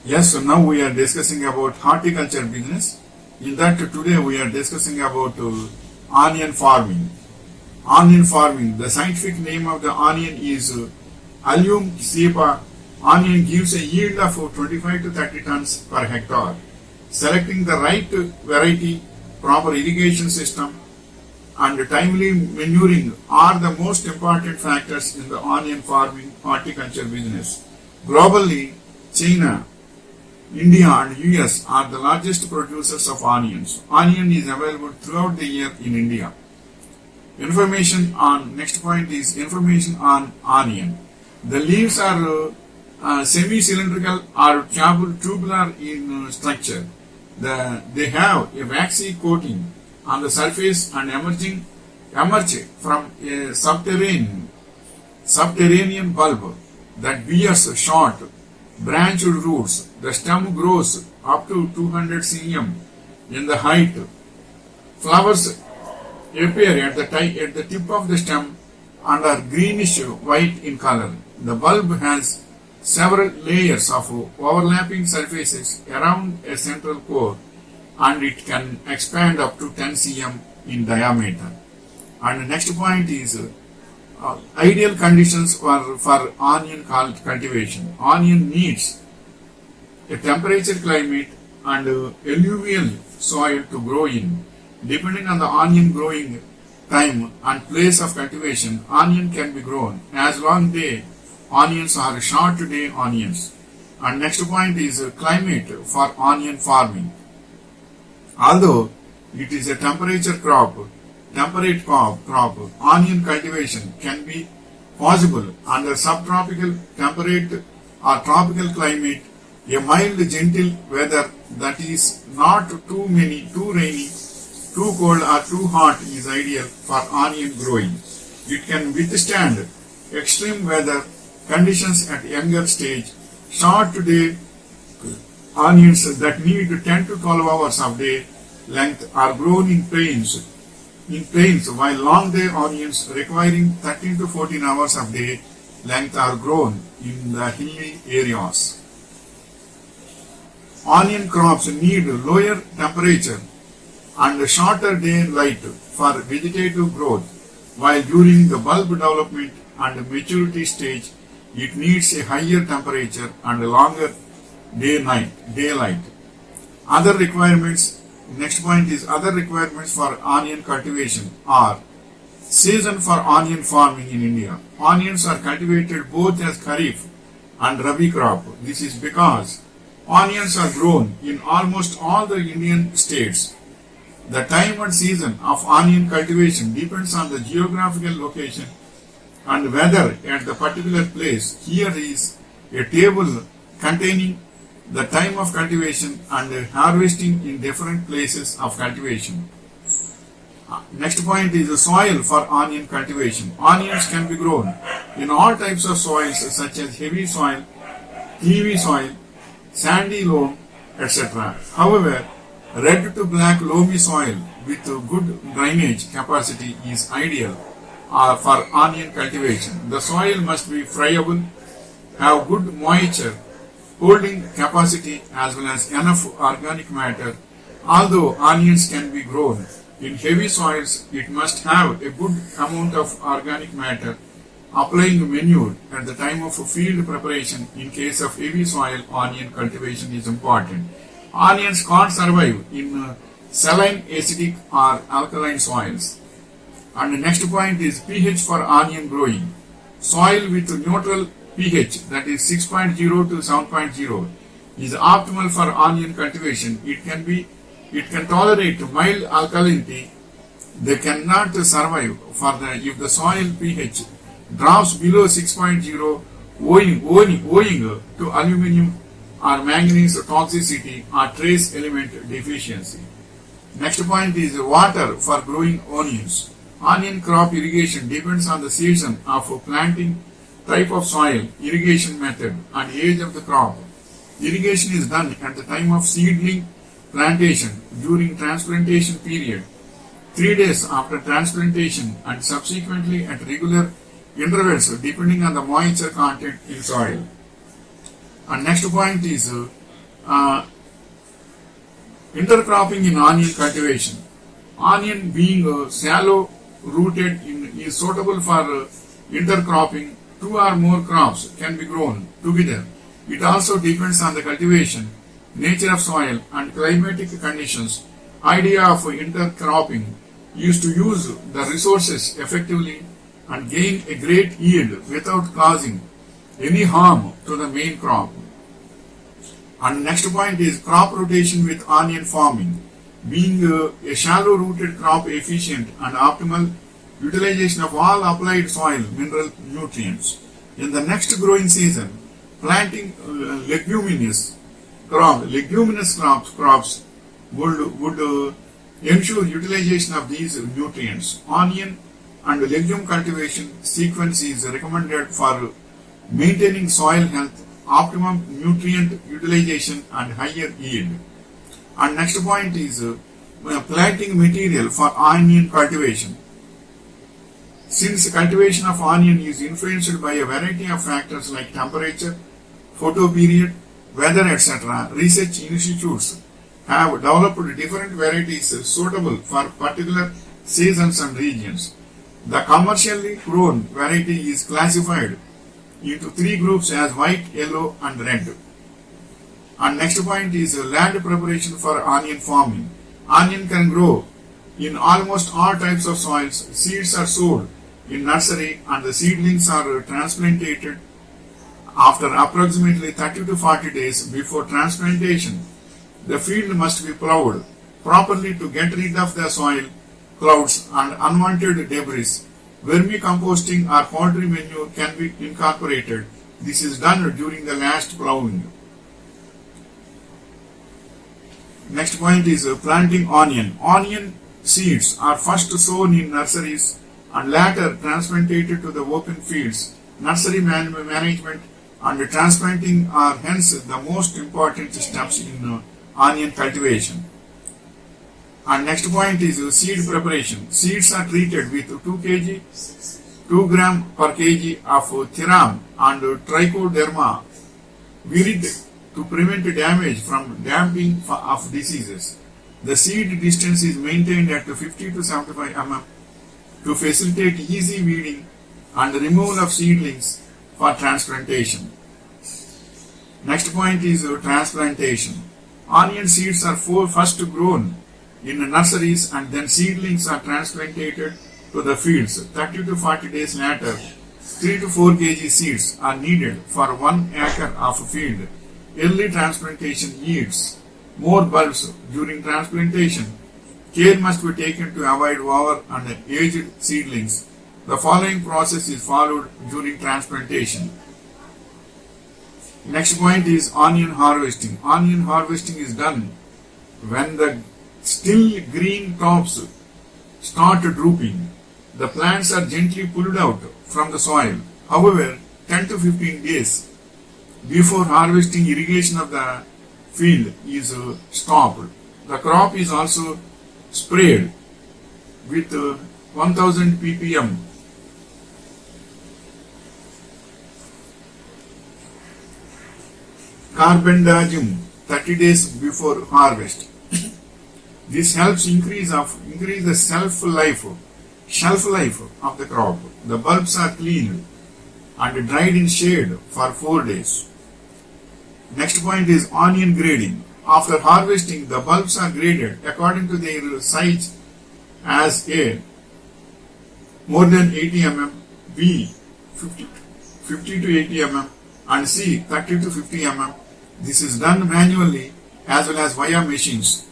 Yes, so now we are discussing about horticulture business. In that today we are discussing about onion farming. Onion farming, the scientific name of the onion is Allium cepa. Onion gives a yield of 25 to 30 tons per hectare. Selecting the right variety, proper irrigation system, and timely manuring are the most important factors in the onion farming horticulture business. Globally, China, India and US are the largest producers of onions. Onion is available throughout the year in India. Next point is information on onion. The leaves are semi-cylindrical or tubular in structure. They have a waxy coating on the surface and emerge from a subterranean bulb that bears short, branched roots. The stem grows up to 200 cm in the height. Flowers appear at the tip of the stem and are greenish white in color. The bulb has several layers of overlapping surfaces around a central core, and it can expand up to 10 cm in diameter. And the next point is ideal conditions for onion cultivation. Onion needs a temperature climate and alluvial soil to grow in. Depending on the onion growing time and place of cultivation, onion can be grown as long day onions or short day onions. And next point is climate for onion farming. Although it is a temperate crop, onion cultivation can be possible under subtropical, temperate or tropical climate. A mild, gentle weather that is not too rainy, too cold or too hot is ideal for onion growing. It can withstand extreme weather conditions at younger stage. Short day onions that need 10 to 12 hours of day length are grown in plains, while long day onions requiring 13 to 14 hours of day length are grown in the hilly areas. Onion crops need lower temperature and shorter daylight for vegetative growth, while during the bulb development and maturity stage, it needs a higher temperature and longer daylight. Other requirements, next point is other requirements for onion cultivation are season for onion farming in India. Onions are cultivated both as Kharif and Rabi crop. This is because onions are grown in almost all the Indian states. The time and season of onion cultivation depends on the geographical location and weather at the particular place. Here is a table containing the time of cultivation and harvesting in different places of cultivation. Next point is the soil for onion cultivation. Onions can be grown in all types of soils such as heavy soil, clayey soil, sandy loam, etc. However, red to black loamy soil with good drainage capacity is ideal for onion cultivation. The soil must be friable, have good moisture holding capacity as well as enough organic matter. Although onions can be grown in heavy soils, it must have a good amount of organic matter. Applying manure at the time of field preparation in case of heavy soil onion cultivation is important. Onions can't survive in saline, acidic or alkaline soils. And the next point is pH for onion growing. Soil with neutral pH, that is 6.0 to 7.0, is optimal for onion cultivation. It can tolerate mild alkalinity. They cannot survive if the soil pH drops below 6.0 owing to aluminum or manganese toxicity or trace element deficiency. Next point is water for growing onions. Onion crop irrigation depends on the season of planting, type of soil, irrigation method and age of the crop. Irrigation is done at the time of seedling plantation, during transplantation period, 3 days after transplantation and subsequently at regular intervals depending on the moisture content in soil. And next point is Uh, Intercropping in onion cultivation. Onion being shallow rooted is suitable for intercropping. Two or more crops can be grown together. It also depends on the cultivation, nature of soil and climatic conditions. Idea of intercropping is to use the resources effectively and gain a great yield without causing any harm to the main crop. And next point is crop rotation with onion farming. Being a shallow rooted crop efficient and optimal utilization of all applied soil mineral nutrients. In the next growing season, planting leguminous crops would ensure utilization of these nutrients. Onion and legume cultivation sequence is recommended for maintaining soil health, optimum nutrient utilization and higher yield. And next point is planting material for onion cultivation. Since cultivation of onion is influenced by a variety of factors like temperature, photo period, weather, etc., research institutes have developed different varieties suitable for particular seasons and regions. The commercially grown variety is classified into three groups as white, yellow and red. And next point is land preparation for onion farming. Onion can grow in almost all types of soils. Seeds are sowed in nursery and the seedlings are transplanted after approximately 30 to 40 days before transplantation. The field must be plowed properly to get rid of the soil clouds and unwanted debris. Vermicomposting or poultry manure can be incorporated. This is done during the last plowing. Next point is planting onion. Onion seeds are first sown in nurseries and later transplanted to the open fields. Nursery management and transplanting are hence the most important steps in onion cultivation. And next point is seed preparation. Seeds are treated with 2 gram per kg of thiram and trichoderma virid to prevent damage from damping of diseases. The seed distance is maintained at 50 to 75 mm to facilitate easy weeding and removal of seedlings for transplantation. Next point is transplantation. Onion seeds are first grown in nurseries and then seedlings are transplanted to the fields. 30 to 40 days later, 3 to 4 kg seeds are needed for 1 acre of field. Early transplantation yields more bulbs. During transplantation, care must be taken to avoid over and aged seedlings. The following process is followed during transplantation. Next point is onion harvesting. Onion harvesting is done when the still green tops start drooping. The plants are gently pulled out from the soil. However, 10 to 15 days before harvesting, irrigation of the field is stopped. The crop is also sprayed with 1000 ppm carbendazim 30 days before harvest. This helps increase the shelf life of the crop. The bulbs are cleaned and dried in shade for 4 days. Next point is onion grading. After harvesting, the bulbs are graded according to their size as A more than 80 mm, B 50 to 80 mm and C 30 to 50 mm. This is done manually as well as via machines.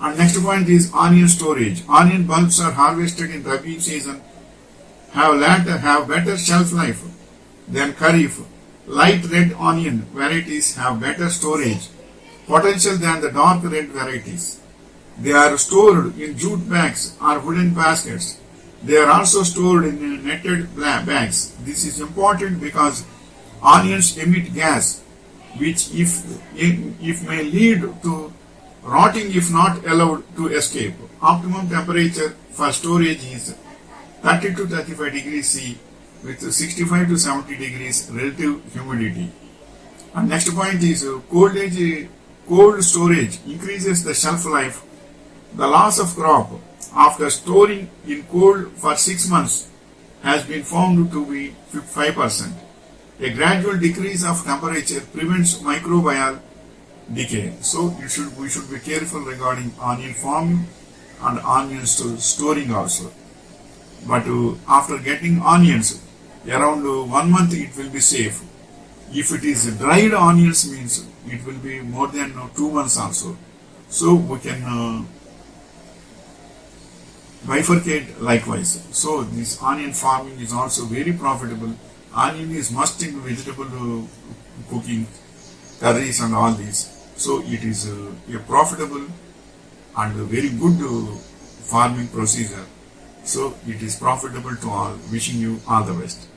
And next point is onion storage. Onion bulbs are harvested in Rabi season have better shelf life than Kharif. Light red onion varieties have better storage potential than the dark red varieties. They are stored in jute bags or wooden baskets. They are also stored in netted bags. This is important because onions emit gas which if may lead to rotting if not allowed to escape. Optimum temperature for storage is 30 to 35 degrees C with 65 to 70 degrees relative humidity. And next point is cold storage increases the shelf life. The loss of crop after storing in cold for 6 months has been found to be 5%. A gradual decrease of temperature prevents microbial decay. So we should be careful regarding onion farming and onions storing also. But after getting onions, around 1 month it will be safe. If it is dried onions means it will be more than 2 months also. So we can bifurcate likewise. So this onion farming is also very profitable. Onion is must in vegetable cooking, curries and all these. So it is a profitable and a very good farming procedure. So it is profitable to all. Wishing you all the best.